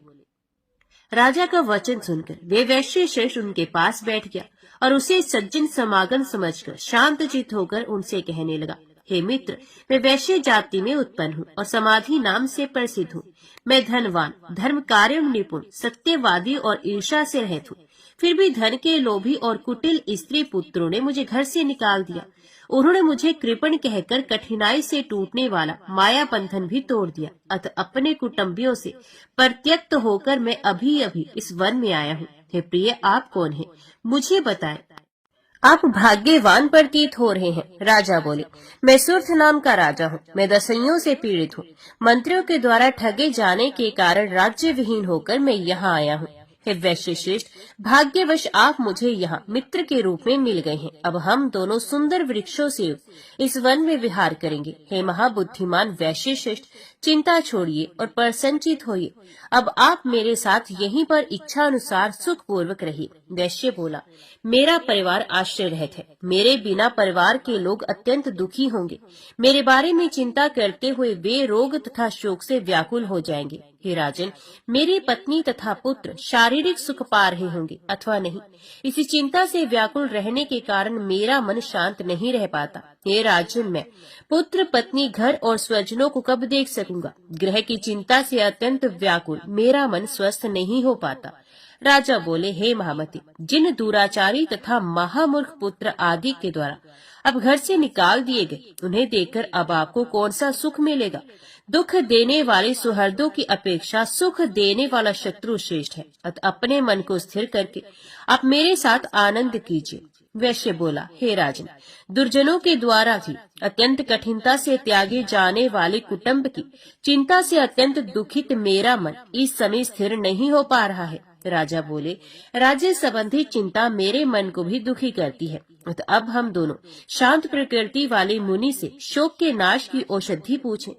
राजा का वचन सुनकर वे वैश्य श्रेष्ठ उनके पास बैठ गया और उसे सज्जन समागम समझकर शांत चित्त होकर उनसे कहने लगा, हे मित्र, मैं वैश्य जाति में उत्पन्न हूँ और समाधि नाम से प्रसिद्ध हूँ। मैं धनवान, धर्म कार्य में निपुण, सत्यवादी और ईर्ष्या से रहित हूँ। फिर भी धन के लोभी और कुटिल स्त्री पुत्रों ने मुझे घर से निकाल दिया। उन्होंने मुझे कृपण कहकर कठिनाई से टूटने वाला माया बंधन भी तोड़ दिया। अतः अपने कुटुंबियों से परित्यक्त होकर मैं अभी अभी इस वन में आया हूँ। हे प्रिय, आप कौन हैं? मुझे बताएं। आप भाग्यवान प्रतीत हो रहे हैं। राजा बोले, मैं सुर्थ नाम का राजा हूँ। मैं दसइयों से पीड़ित हूँ। मंत्रियों के द्वारा ठगे जाने के कारण राज्य विहीन होकर मैं यहाँ आया हूँ। हे वैश्य श्रेष्ठ, भाग्यवश आप मुझे यहाँ मित्र के रूप में मिल गए हैं। अब हम दोनों सुंदर वृक्षों से युक्त इस वन में विहार करेंगे। हे महाबुद्धिमान वैश्य श्रेष्ठ, चिंता छोड़िए और प्रसन्नचित होइए। अब आप मेरे साथ यहीं पर इच्छा अनुसार सुख पूर्वक रहिए। वैश्य बोला, मेरा परिवार आश्रय रहित है। मेरे बिना परिवार के लोग अत्यंत दुखी होंगे। मेरे बारे में चिंता करते हुए वे रोग तथा शोक से व्याकुल हो जाएंगे। हे राजन, मेरी पत्नी तथा पुत्र शारीरिक सुख पा रहे होंगे अथवा नहीं। इसी चिंता से व्याकुल रहने के कारण मेरा मन शांत नहीं रह पाता। हे राजन, मैं पुत्र, पत्नी, घर और स्वजनों को कब देख सकूंगा? ग्रह की चिंता से अत्यंत व्याकुल मेरा मन स्वस्थ नहीं हो पाता। राजा बोले, हे महामती, जिन दुराचारी तथा महामूर्ख पुत्र आदि के द्वारा अब घर से निकाल दिए गए, उन्हें देखकर अब आपको कौन सा सुख मिलेगा? दुख देने वाले सुहृदों की अपेक्षा सुख देने वाला शत्रु श्रेष्ठ है। अतः अपने मन को स्थिर करके आप मेरे साथ आनंद कीजिए। वैश्य बोला, हे राजन, दुर्जनों के द्वारा भी अत्यंत कठिनता से त्यागे जाने वाले कुटुंब की चिंता से अत्यंत दुखित मेरा मन इस समय स्थिर नहीं हो पा रहा है। राजा बोले, राज्य संबंधी चिंता मेरे मन को भी दुखी करती है। तो अब हम दोनों शांत प्रकृति वाले मुनि से शोक के नाश की औषधि पूछें।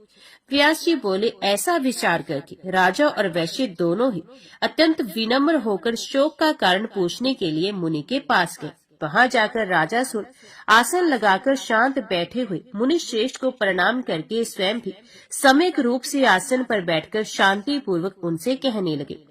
व्यास जी बोले, ऐसा विचार करके राजा और वैश्य दोनों ही अत्यंत विनम्र होकर शोक का कारण पूछने के लिए मुनि के पास गए। वहां जाकर राजा सुर्थ आसन लगाकर शांत बैठे हुए मुनि श्रेष्ठ को प्रणाम करके स्वयं भी सम्यक रूप से आसन पर बैठकर शांति पूर्वक उनसे कहने लगे।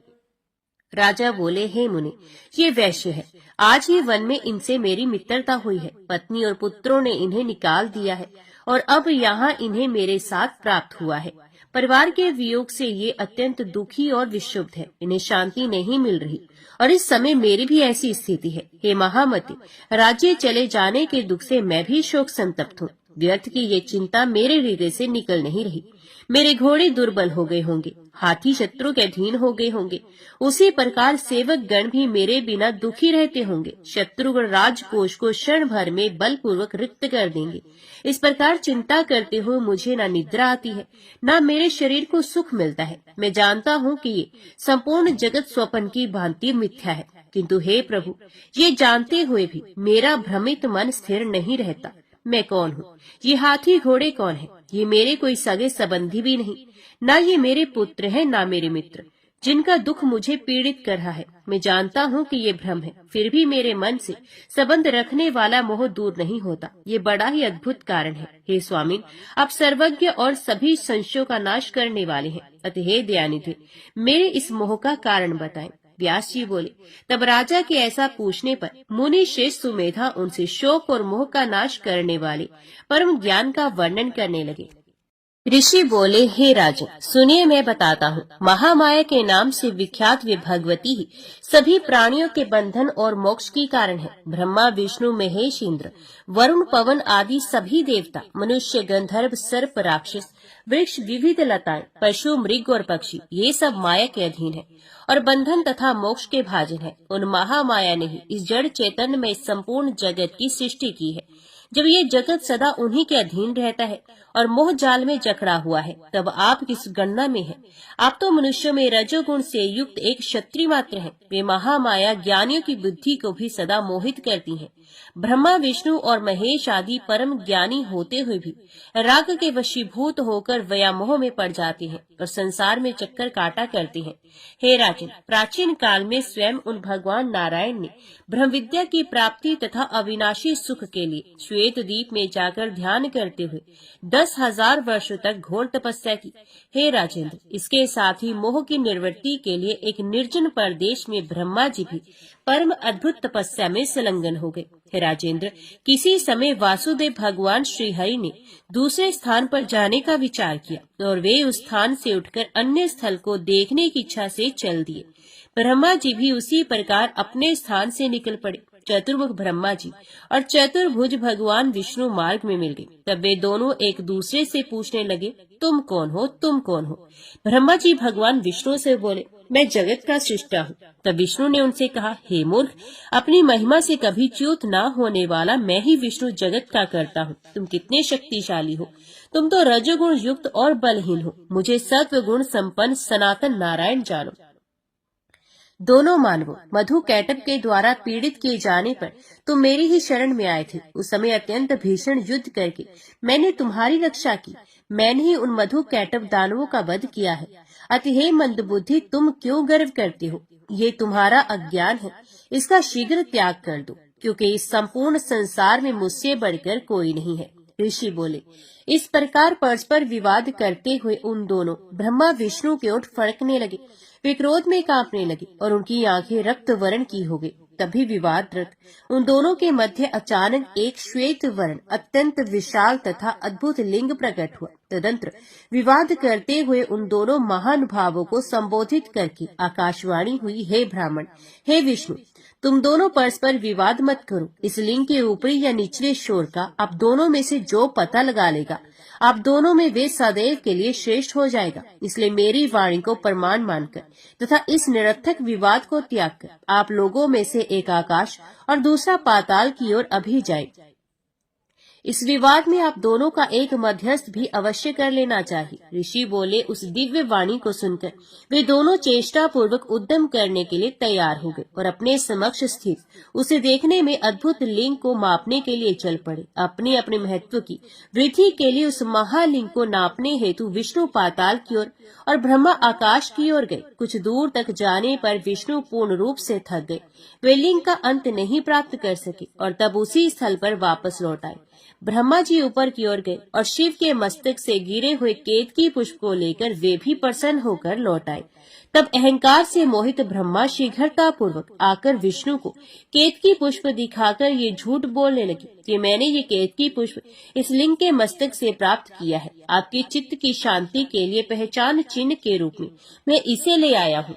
राजा बोले, हे मुनि, ये वैश्य है। आज ही वन में इनसे मेरी मित्रता हुई है। पत्नी और पुत्रों ने इन्हें निकाल दिया है और अब यहाँ इन्हें मेरे साथ प्राप्त हुआ है। परिवार के वियोग से ये अत्यंत दुखी और विक्षुब्ध है। इन्हें शांति नहीं मिल रही और इस समय मेरी भी ऐसी स्थिति है। हे महामती, राज्य चले जाने के दुख से मैं भी शोक संतप्त हूँ। व्यर्थ की ये चिंता मेरे हृदय से निकल नहीं रही। मेरे घोड़े दुर्बल हो गए होंगे, हाथी शत्रु के अधीन हो गए होंगे। उसी प्रकार सेवक गण भी मेरे बिना दुखी रहते होंगे। शत्रुगण राजकोष को क्षण भर में बलपूर्वक रिक्त कर देंगे। इस प्रकार चिंता करते हुए मुझे न निद्रा आती है, न मेरे शरीर को सुख मिलता है। मैं जानता हूँ कि ये संपूर्ण जगत स्वप्न की भांति मिथ्या है, किंतु हे प्रभु, ये जानते हुए भी मेरा भ्रमित मन स्थिर नहीं रहता। मैं कौन हूँ? ये हाथी घोड़े कौन है? ये मेरे कोई सगे संबंधी भी नहीं, न ये मेरे पुत्र हैं, न मेरे मित्र, जिनका दुख मुझे पीड़ित कर रहा है। मैं जानता हूँ कि ये भ्रम है, फिर भी मेरे मन से संबंध रखने वाला मोह दूर नहीं होता। ये बड़ा ही अद्भुत कारण है। हे स्वामी, आप सर्वज्ञ और सभी संशयों का नाश करने वाले हैं, अतः हे दयानिधि, मेरे इस मोह का कारण बताएं। व्यास जी बोले, तब राजा के ऐसा पूछने पर मुनि श्रेष्ठ सुमेधा उनसे शोक और मोह का नाश करने वाले परम ज्ञान का वर्णन करने लगे। ऋषि बोले, हे राजन, सुनिए मैं बताता हूँ। महामाया के नाम से विख्यात वे भगवती ही सभी प्राणियों के बंधन और मोक्ष की कारण है। ब्रह्मा, विष्णु, महेश, इंद्र, वरुण, पवन आदि सभी देवता, मनुष्य, गंधर्व, सर्प, राक्षस, वृक्ष, विविध लताएं, पशु, मृग और पक्षी, ये सब माया के अधीन है और बंधन तथा मोक्ष के भाजन है। उन महामाया ने ही इस जड़ चेतन में संपूर्ण जगत की सृष्टि की है। जब ये जगत सदा उन्हीं के अधीन रहता है और मोह जाल में जकड़ा हुआ है, तब आप किस गणना में हैं? आप तो मनुष्यों में रजोगुण से युक्त एक क्षत्रिय मात्र हैं। वे महामाया ज्ञानियों की बुद्धि को भी सदा मोहित करती हैं। ब्रह्मा, विष्णु और महेश आदि परम ज्ञानी होते हुए भी राग के वशीभूत होकर व्यामोह में पड़ जाते हैं और संसार में चक्कर काटा करते हैं। हे राजन, प्राचीन काल में स्वयं उन भगवान नारायण ने ब्रह्म विद्या की प्राप्ति तथा अविनाशी सुख के लिए श्वेत द्वीप में जाकर ध्यान करते हुए 10,000 वर्षों तक घोर तपस्या की। हे राजेंद्र, इसके साथ ही मोह की निवृत्ति के लिए एक निर्जन प्रदेश में ब्रह्मा जी भी परम अद्भुत तपस्या में संलग्न हो गए। हे राजेंद्र, किसी समय वासुदेव भगवान श्री हरि ने दूसरे स्थान पर जाने का विचार किया और वे उस स्थान से उठकर अन्य स्थल को देखने की इच्छा से चल दिए। ब्रह्मा जी भी उसी प्रकार अपने स्थान से निकल पड़े। चतुर्मुख ब्रह्मा जी और चतुर्भुज भगवान विष्णु मार्ग में मिल गए। तब वे दोनों एक दूसरे से पूछने लगे, तुम कौन हो, तुम कौन हो? ब्रह्मा जी भगवान विष्णु से बोले, मैं जगत का सृष्टा हूँ। तब विष्णु ने उनसे कहा, हे मूर्ख, अपनी महिमा से कभी च्युत न होने वाला मैं ही विष्णु जगत का करता हूँ। तुम कितने शक्तिशाली हो? तुम तो रजोगुण युक्त और बलहीन हो। मुझे सत्व गुण संपन्न सनातन नारायण जानो। दोनों मानवों मधु कैटभ के द्वारा पीड़ित किए जाने पर तुम मेरी ही शरण में आए थे। उस समय अत्यंत भीषण युद्ध करके मैंने तुम्हारी रक्षा की। मैंने ही उन मधु कैटभ दानवों का वध किया है। अतः हे मंदबुद्धि, तुम क्यों गर्व करते हो? ये तुम्हारा अज्ञान है, इसका शीघ्र त्याग कर दो, क्योंकि इस संपूर्ण संसार में मुझसे बढ़कर कोई नहीं है। ऋषि बोले, इस प्रकार परस्पर विवाद करते हुए उन दोनों ब्रह्मा विष्णु के ओर फड़कने लगे। वे क्रोध में कांपने लगे और उनकी आंखें रक्त वर्ण की हो गई। तभी विवादरत उन दोनों के मध्य अचानक एक श्वेत वर्ण अत्यंत विशाल तथा अद्भुत लिंग प्रकट हुआ। तदंतर विवाद करते हुए उन दोनों महानुभावों को संबोधित करके आकाशवाणी हुई, हे ब्राह्मण, हे विष्णु, तुम दोनों परस्पर विवाद मत करो। इस लिंग के ऊपरी या निचले शोर का आप दोनों में से जो पता लगा लेगा, आप दोनों में वे सदैव के लिए श्रेष्ठ हो जाएगा। इसलिए मेरी वाणी को प्रमाण मानकर तथा इस निरर्थक विवाद को त्याग कर आप लोगों में से एक आकाश और दूसरा पाताल की ओर अभी जाए। इस विवाद में आप दोनों का एक मध्यस्थ भी अवश्य कर लेना चाहिए। ऋषि बोले, उस दिव्य वाणी को सुनकर वे दोनों चेष्टा पूर्वक उद्यम करने के लिए तैयार हो गए और अपने समक्ष स्थित उसे देखने में अद्भुत लिंग को मापने के लिए चल पड़े। अपने अपने महत्व की वृद्धि के लिए उस महालिंग को नापने हेतु विष्णु पाताल की ओर और ब्रह्मा आकाश की ओर गए। कुछ दूर तक जाने पर विष्णु पूर्ण रूप से थक गए। वे लिंग का अंत नहीं प्राप्त कर सके और तब उसी स्थल पर वापस लौट आए। ब्रह्मा जी ऊपर की ओर गए और शिव के मस्तक से गिरे हुए केतकी पुष्प को लेकर वे भी प्रसन्न होकर लौट आए। तब अहंकार से मोहित ब्रह्मा शीघ्रता पूर्वक आकर विष्णु को केतकी पुष्प दिखाकर ये झूठ बोलने लगे कि मैंने ये केतकी पुष्प इस लिंग के मस्तक से प्राप्त किया है। आपके चित्त की शांति के लिए पहचान चिन्ह के रूप में मैं इसे ले आया हूँ।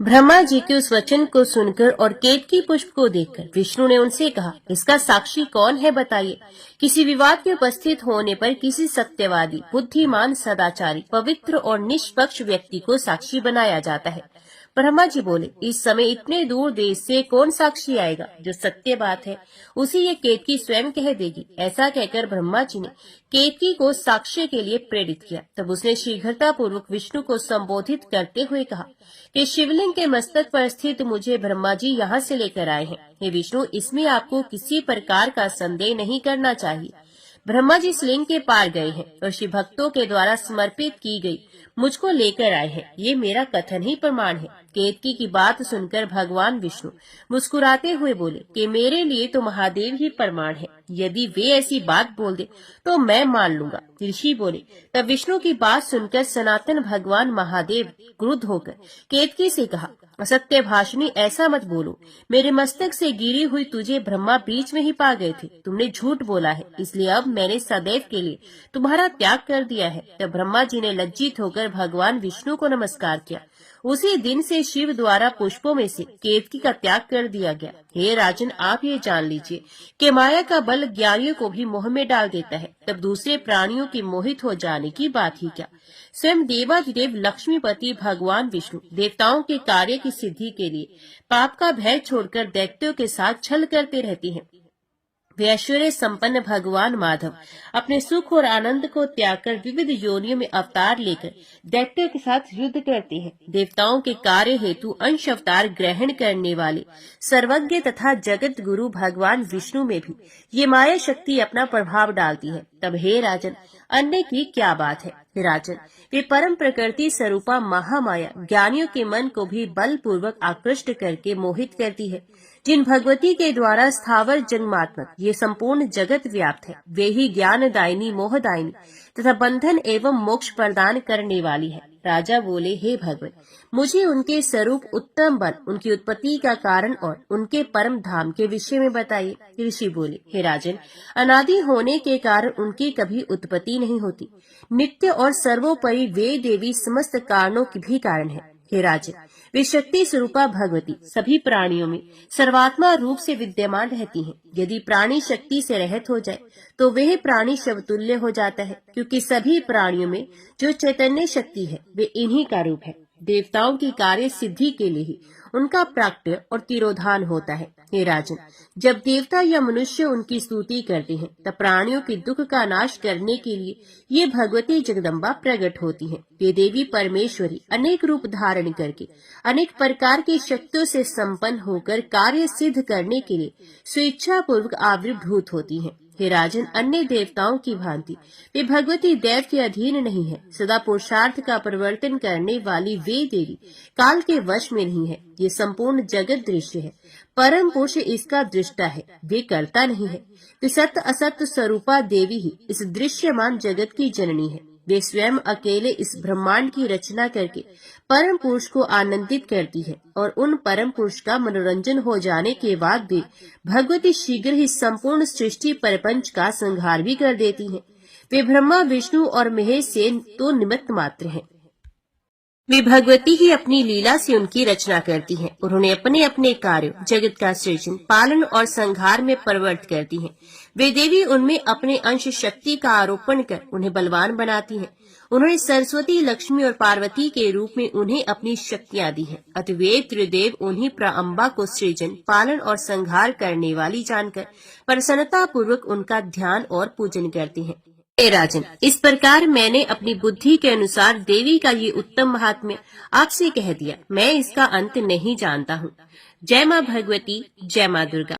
ब्रह्मा जी के उस वचन को सुनकर और केतकी पुष्प को देखकर विष्णु ने उनसे कहा, इसका साक्षी कौन है बताइए। किसी विवाद के उपस्थित होने पर किसी सत्यवादी, बुद्धिमान, सदाचारी, पवित्र और निष्पक्ष व्यक्ति को साक्षी बनाया जाता है। ब्रह्मा जी बोले, इस समय इतने दूर देश से कौन साक्षी आएगा? जो सत्य बात है उसी ये केतकी स्वयं कह देगी। ऐसा कहकर ब्रह्मा जी ने केतकी को साक्ष्य के लिए प्रेरित किया। तब उसने शीघ्रता पूर्वक विष्णु को संबोधित करते हुए कहा कि शिवलिंग के मस्तक पर स्थित मुझे ब्रह्मा जी यहाँ से लेकर आए हैं। हे विष्णु, इसमें आपको किसी प्रकार का संदेह नहीं करना चाहिए। ब्रह्मा जी इस लिंग के पार गए हैं और शिव भक्तों के द्वारा समर्पित की गई मुझको लेकर आए हैं। ये मेरा कथन ही प्रमाण है। केतकी की बात सुनकर भगवान विष्णु मुस्कुराते हुए बोले कि मेरे लिए तो महादेव ही प्रमाण है। यदि वे ऐसी बात बोल दे तो मैं मान लूंगा। ऋषि बोले, तब विष्णु की बात सुनकर सनातन भगवान महादेव क्रुद्ध होकर केतकी से कहा, असत्य भाषणी, ऐसा मत बोलो। मेरे मस्तक से गिरी हुई तुझे ब्रह्मा बीच में ही पा गए थे। तुमने झूठ बोला है, इसलिए अब मैंने सदैव के लिए तुम्हारा त्याग कर दिया है। तब ब्रह्मा जी ने लज्जित होकर भगवान विष्णु को नमस्कार किया। उसी दिन से शिव द्वारा पुष्पों में से केतकी का त्याग कर दिया गया। हे राजन, आप ये जान लीजिए कि माया का बल ज्ञानियों को भी मोह में डाल देता है। तब दूसरे प्राणियों के मोहित हो जाने की बात ही क्या। स्वयं देवाधिदेव लक्ष्मीपति भगवान विष्णु देवताओं के कार्य की सिद्धि के लिए पाप का भय छोड़कर दैत्यों के साथ छल करते रहते हैं। वे ऐश्वर्य संपन्न भगवान माधव अपने सुख और आनंद को त्याग कर विविध योनियों में अवतार लेकर दैत्यों के साथ युद्ध करते हैं। देवताओं के कार्य हेतु अंश अवतार ग्रहण करने वाले सर्वज्ञ तथा जगत गुरु भगवान विष्णु में भी ये माया शक्ति अपना प्रभाव डालती है। तब हे राजन, अन्य की क्या बात है। राजन, वे परम प्रकृति स्वरूपा महामाया ज्ञानियों के मन को भी बलपूर्वक आकृष्ट करके मोहित करती है। जिन भगवती के द्वारा स्थावर जन्मात्मक ये संपूर्ण जगत व्याप्त है, वे ही ज्ञानदायिनी, मोहदायिनी तथा बंधन एवं मोक्ष प्रदान करने वाली है। राजा बोले, हे भगवान, मुझे उनके स्वरूप, उत्तम बल, उनकी उत्पत्ति का कारण और उनके परम धाम के विषय में बताइए। ऋषि बोले, हे राजन, अनादि होने के कारण उनकी कभी उत्पत्ति नहीं होती। नित्य और सर्वोपरि वे देवी समस्त कारणों की भी कारण है। हे राजन, वे शक्ति स्वरूपा भगवती सभी प्राणियों में सर्वात्मा रूप से विद्यमान रहती हैं। यदि प्राणी शक्ति से रहित हो जाए तो वह प्राणी शवतुल्य हो जाता है, क्योंकि सभी प्राणियों में जो चैतन्य शक्ति है वे इन्हीं का रूप है। देवताओं की कार्य सिद्धि के लिए ही उनका प्राक्ट्य और तिरोधान होता है। हे राजन, जब देवता या मनुष्य उनकी स्तुति करते हैं तब प्राणियों के दुख का नाश करने के लिए ये भगवती जगदम्बा प्रकट होती हैं। ये देवी परमेश्वरी अनेक रूप धारण करके अनेक प्रकार की शक्तियों से संपन्न होकर कार्य सिद्ध करने के लिए स्वेच्छा पूर्वक आविर्भूत होती हैं। हे राजन, अन्य देवताओं की भांति वे भगवती देव के अधीन नहीं है। सदा पुरुषार्थ का परिवर्तन करने वाली वे देवी काल के वश में नहीं है। ये संपूर्ण जगत दृश्य है, परम पुरुष इसका दृष्टा है, वे करता नहीं है। वे सत्य असत्य स्वरूपा देवी ही इस दृश्यमान जगत की जननी है। वे स्वयं अकेले इस ब्रह्मांड की रचना करके परम पुरुष को आनंदित करती है और उन परम पुरुष का मनोरंजन हो जाने के बाद भी भगवती शीघ्र ही संपूर्ण सृष्टि प्रपंच का संहार भी कर देती हैं। वे ब्रह्मा, विष्णु और महेश से तो निमित्त मात्र हैं। वे भगवती ही अपनी लीला से उनकी रचना करती हैं। उन्होंने अपने अपने कार्यों, जगत का सृजन, पालन और संहार में परिवर्तित करती हैं। वे देवी उनमें अपने अंश शक्ति का आरोपण कर उन्हें बलवान बनाती हैं। उन्होंने सरस्वती, लक्ष्मी और पार्वती के रूप में उन्हें अपनी शक्तियां दी हैं। अतः त्रिदेव उन्हीं प्राअंबा को सृजन, पालन और संहार करने वाली जानकर प्रसन्नता पूर्वक उनका ध्यान और पूजन करती हैं। हे राजन, इस प्रकार मैंने अपनी बुद्धि के अनुसार देवी का ये उत्तम महात्म्य आपसे कह दिया। मैं इसका अंत नहीं जानता हूँ। जय माँ भगवती, जय माँ दुर्गा।